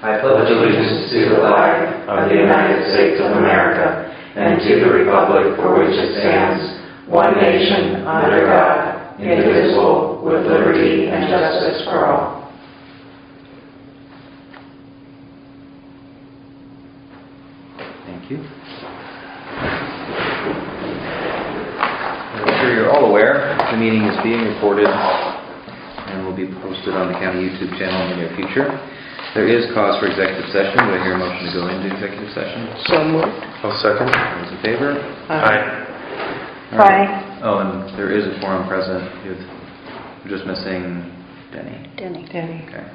I pledge allegiance to the flag of the United States of America and to the republic for which it stands, one nation, under God, indivisible, with liberty and justice for all. Thank you. I'm sure you're all aware the meeting is being recorded and will be posted on the county YouTube channel in the near future. There is cause for executive session. Do I hear a motion to go into executive session? So moved. I'll second. All those in favor? Aye. All right. Oh, and there is a quorum present. We're just missing Denny. Denny. Okay.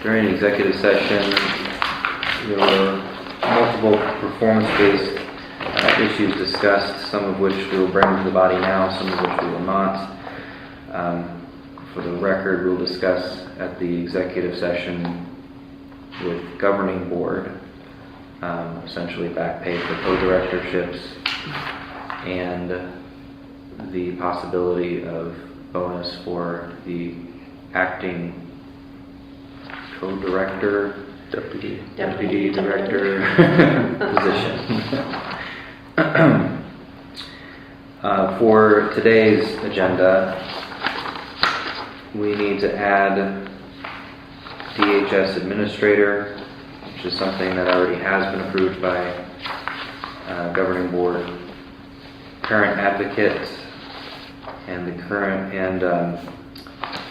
During executive session, there were multiple performance-based issues discussed, some of which we will bring to the body now, some of which we will not. For the record, we'll discuss at the executive session with governing board, essentially back pay for co-directorships and the possibility of bonus for the acting co-director, deputy director position. For today's agenda, we need to add DHS Administrator, which is something that already has been approved by governing board, current advocate, and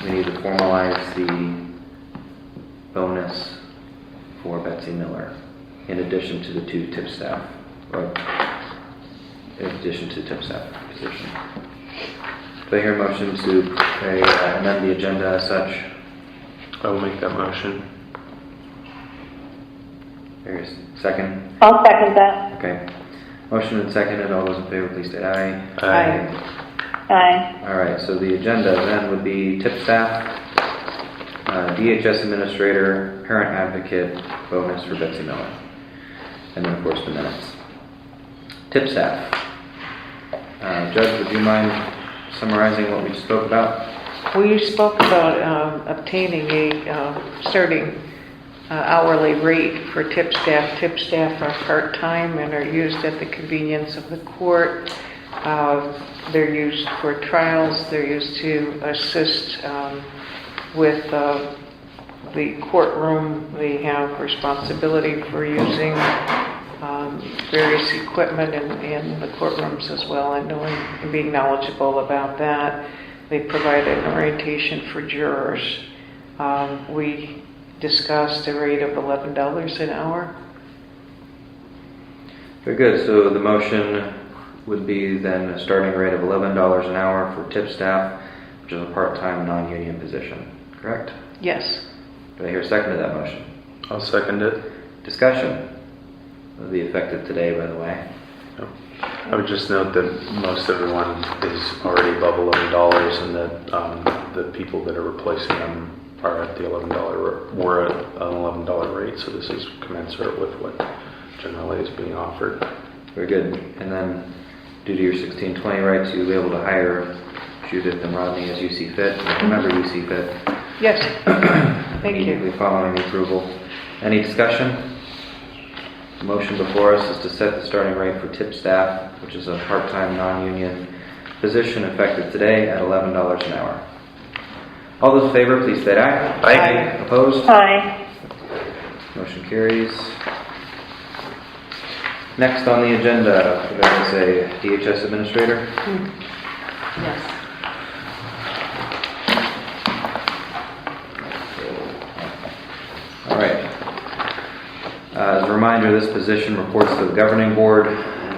we need to formalize the bonus for Betsy Miller, in addition to the two Tipstaff, or in addition to Tipstaff position. Do I hear a motion to amend the agenda as such? I will make that motion. There's a second? I'll second that. Okay. Motion and seconded. All those in favor, please say aye. Aye. All right, so the agenda then would be Tipstaff, DHS Administrator, Parent Advocate, bonus for Betsy Miller. And then, of course, the minutes. Tipstaff. Judge, would you mind summarizing what we spoke about? We spoke about obtaining a starting hourly rate for Tipstaff. Tipstaff are part-time and are used at the convenience of the court. They're used for trials. They're used to assist with the courtroom. They have responsibility for using various equipment in the courtrooms as well, and knowing and being knowledgeable about that. They provide an orientation for jurors. We discussed a rate of $11 an hour. Very good. So the motion would be then a starting rate of $11 an hour for Tipstaff, which is a part-time non-union position. Correct? Yes. Do I hear a second to that motion? I'll second it. Discussion. Will be effective today, by the way. I would just note that most everyone is already above $11 and that the people that are replacing them are at the we're at an $11 rate, so this is commensurate with what generally is being offered. Very good. And then, due to your 1620 rights, you'll be able to hire Judith and Rodney as you see fit. Remember, you see fit. Yes. Thank you. Immediately following the approval. Any discussion? The motion before us is to set the starting rate for Tipstaff, which is a part-time non-union position, effective today at $11 an hour. All those in favor, please state aye. Aye. Opposed? Aye. Motion carries. Next on the agenda, there is a DHS Administrator. Yes. All right. As a reminder, this position reports to the governing board.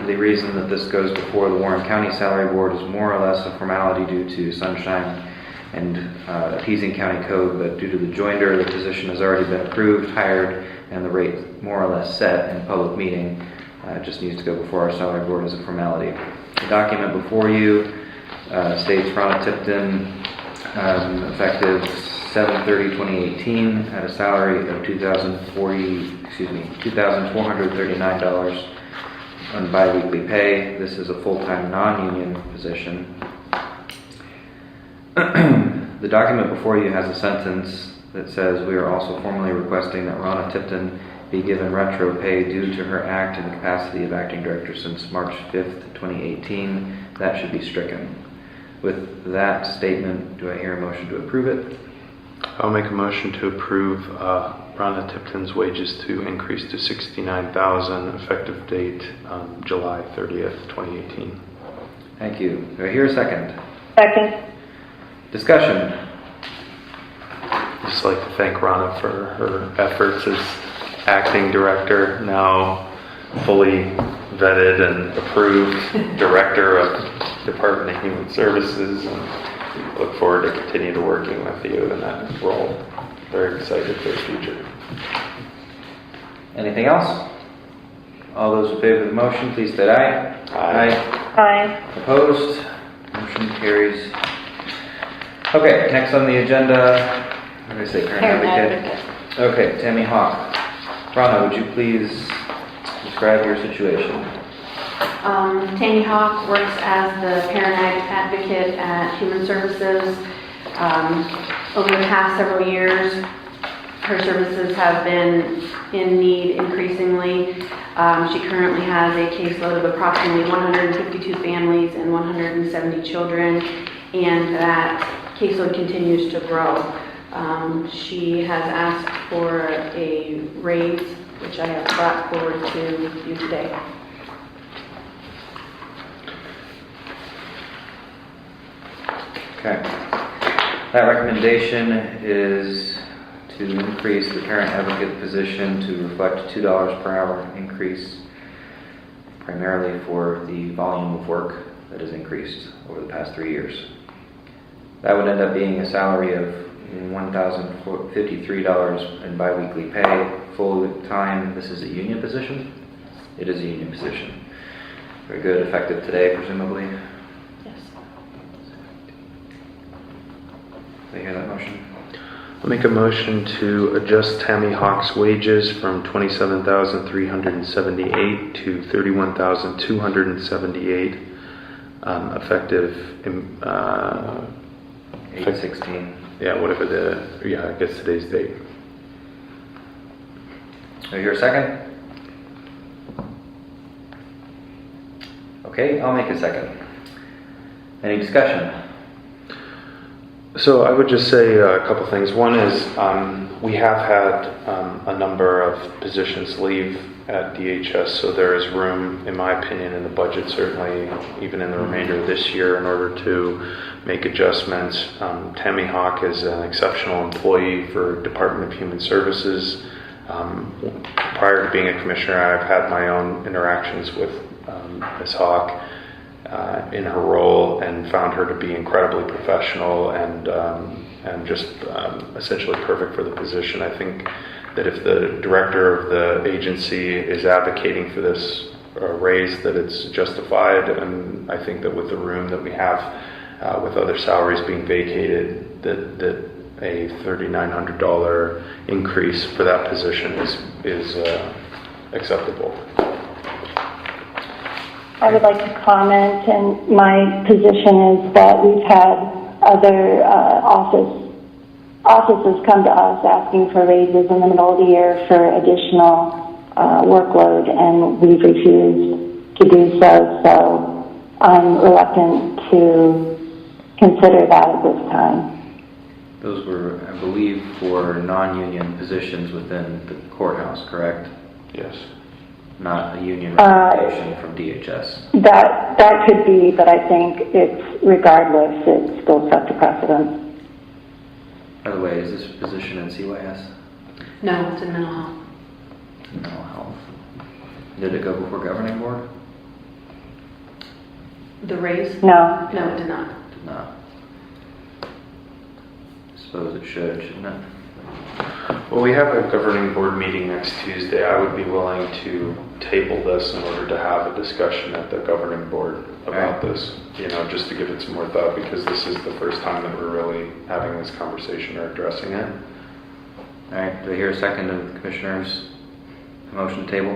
The reason that this goes before the Warren County Salary Board is more or less a formality due to sunshine and appeasing county code, but due to the joinder, the position has already been approved, hired, and the rate more or less set in public meeting. It just needs to go before our salary board as a formality. The document before you states Ronna Tipton, effective 7/30/2018, at a salary of $2,439 on biweekly pay. This is a full-time non-union position. The document before you has a sentence that says, "We are also formally requesting that Ronna Tipton be given retro pay due to her act in the capacity of acting director since March 5th, 2018. That should be stricken. With that statement, do I hear a motion to approve it? I'll make a motion to approve Ronna Tipton's wages to increase to $69,000, effective date July 30th, 2018. Thank you. Do I hear a second? Second. Discussion. Just like to thank Ronna for her efforts as acting director, now fully vetted and approved director of Department of Human Services, and look forward to continue to working with you in that role. Very excited for the future. Anything else? All those in favor of the motion, please state aye. Aye. Aye. Opposed? Motion carries. Okay, next on the agenda, what did I say, parent advocate? Okay, Tammy Hawk. Ronna, would you please describe your situation? Tammy Hawk works as the parent advocate at Human Services. Over the past several years, her services have been in need increasingly. She currently has a caseload of approximately 152 families and 170 children, and that caseload continues to grow. She has asked for a raise, which I have brought forward to you today. Okay. That recommendation is to increase the parent advocate position to reflect $2 per hour increase, primarily for the volume of work that has increased over the past 3 years. That would end up being a salary of $1,053 in biweekly pay, full time. This is a union position? It is a union position. Very good. Effective today, presumably? Yes. Do you hear that motion? I'll make a motion to adjust Tammy Hawk's wages from $27,378 to $31,278, effective 8/16. yeah, whatever I guess today's date. Do you hear a second? Okay, I'll make a second. Any discussion? So I would just say a couple things. One is we have had a number of positions leave at DHS, so there is room, in my opinion, in the budget, certainly even in the remainder of this year, in order to make adjustments. Tammy Hawk is an exceptional employee for Department of Human Services. Prior to being a commissioner, I've had my own interactions with Ms. Hawk in her role, and found her to be incredibly professional and just essentially perfect for the position. I think that if the director of the agency is advocating for this raise, that it's justified, and I think that with the room that we have with other salaries being vacated, that a $3,900 increase for that position is acceptable. I would like to comment, and my position is that we've had other offices come to us asking for raises in the middle of the year for additional workload, and we've refused to do so. So I'm reluctant to consider that at this time. Those were, I believe, for non-union positions within the courthouse, correct? Yes. Not a union recommendation from DHS. That could be, but I think it's regardless, it still sets a precedent. By the way, is this position in CYS? No, it's in mental health. Mental health. Did it go before governing board? The raise? No. No, it did not. Did not. I suppose it should, shouldn't it? Well, we have a governing board meeting next Tuesday. I would be willing to table this in order to have a discussion at the governing board about this, just to give it some more thought, because this is the first time that we're really having this conversation or addressing it. All right, do I hear a second of the commissioner's motion table?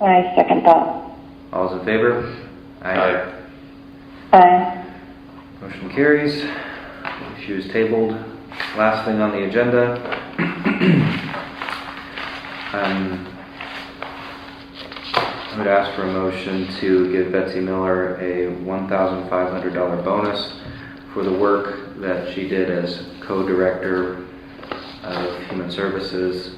I second that. All those in favor? Aye. Aye. Motion carries. She was tabled. Last thing on the agenda. I would ask for a motion to give Betsy Miller a $1,500 bonus for the work that she did as co-director of Human Services,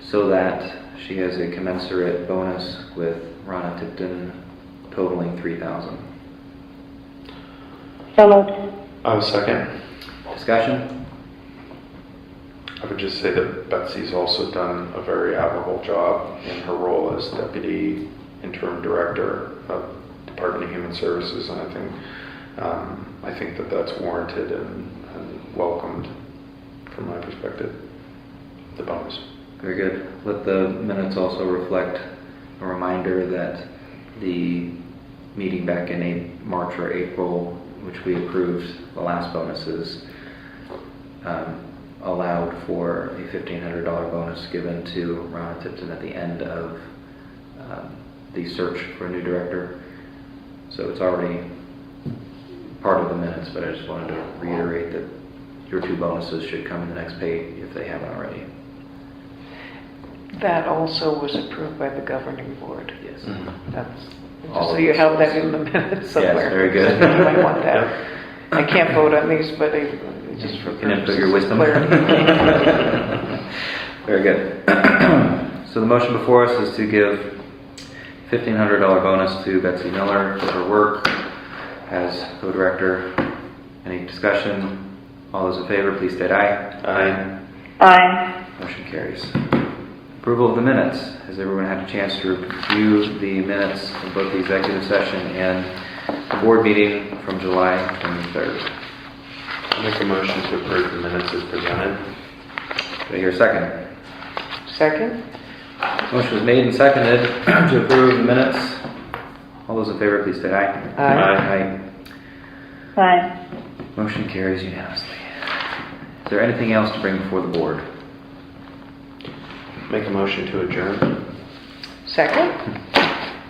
so that she has a commensurate bonus with Ronna Tipton totaling $3,000. So moved. I was second. Discussion? I would just say that Betsy's also done a very admirable job in her role as Deputy Interim Director of Department of Human Services, and I think that that's warranted and welcomed from my perspective, the bonus. Very good. Let the minutes also reflect a reminder that the meeting back in March or April, which we approved the last bonuses, allowed for a $1,500 bonus given to Ronna Tipton at the end of the search for a new director. So it's already part of the minutes, but I just wanted to reiterate that your 2 bonuses should come in the next pay if they haven't already. That also was approved by the governing board. Yes. That's, All so of you this have was- that in the minutes somewhere. Yes, very good. You might want that. I can't vote on these, but just for You can input purposes your of wisdom. clarity. Very good. So the motion before us is to give $1,500 bonus to Betsy Miller for her work as co-director. Any discussion? All those in favor, please state aye. Aye. Aye. Motion carries. Approval of the minutes. Has everyone had a chance to review the minutes of both the executive session and the board meeting from July 23rd? I make a motion to approve the minutes as presented. Do I hear a second? Second? Motion was made and seconded to approve the minutes. All those in favor, please state aye. Aye. Aye. Aye. Motion carries unanimously. Is there anything else to bring before the board? Make a motion to adjourn. Second?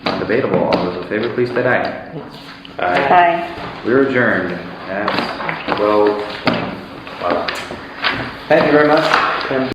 Non-debatable. All those in favor, please state aye. Aye. Aye. We're adjourned at 12:20. Thank you very much.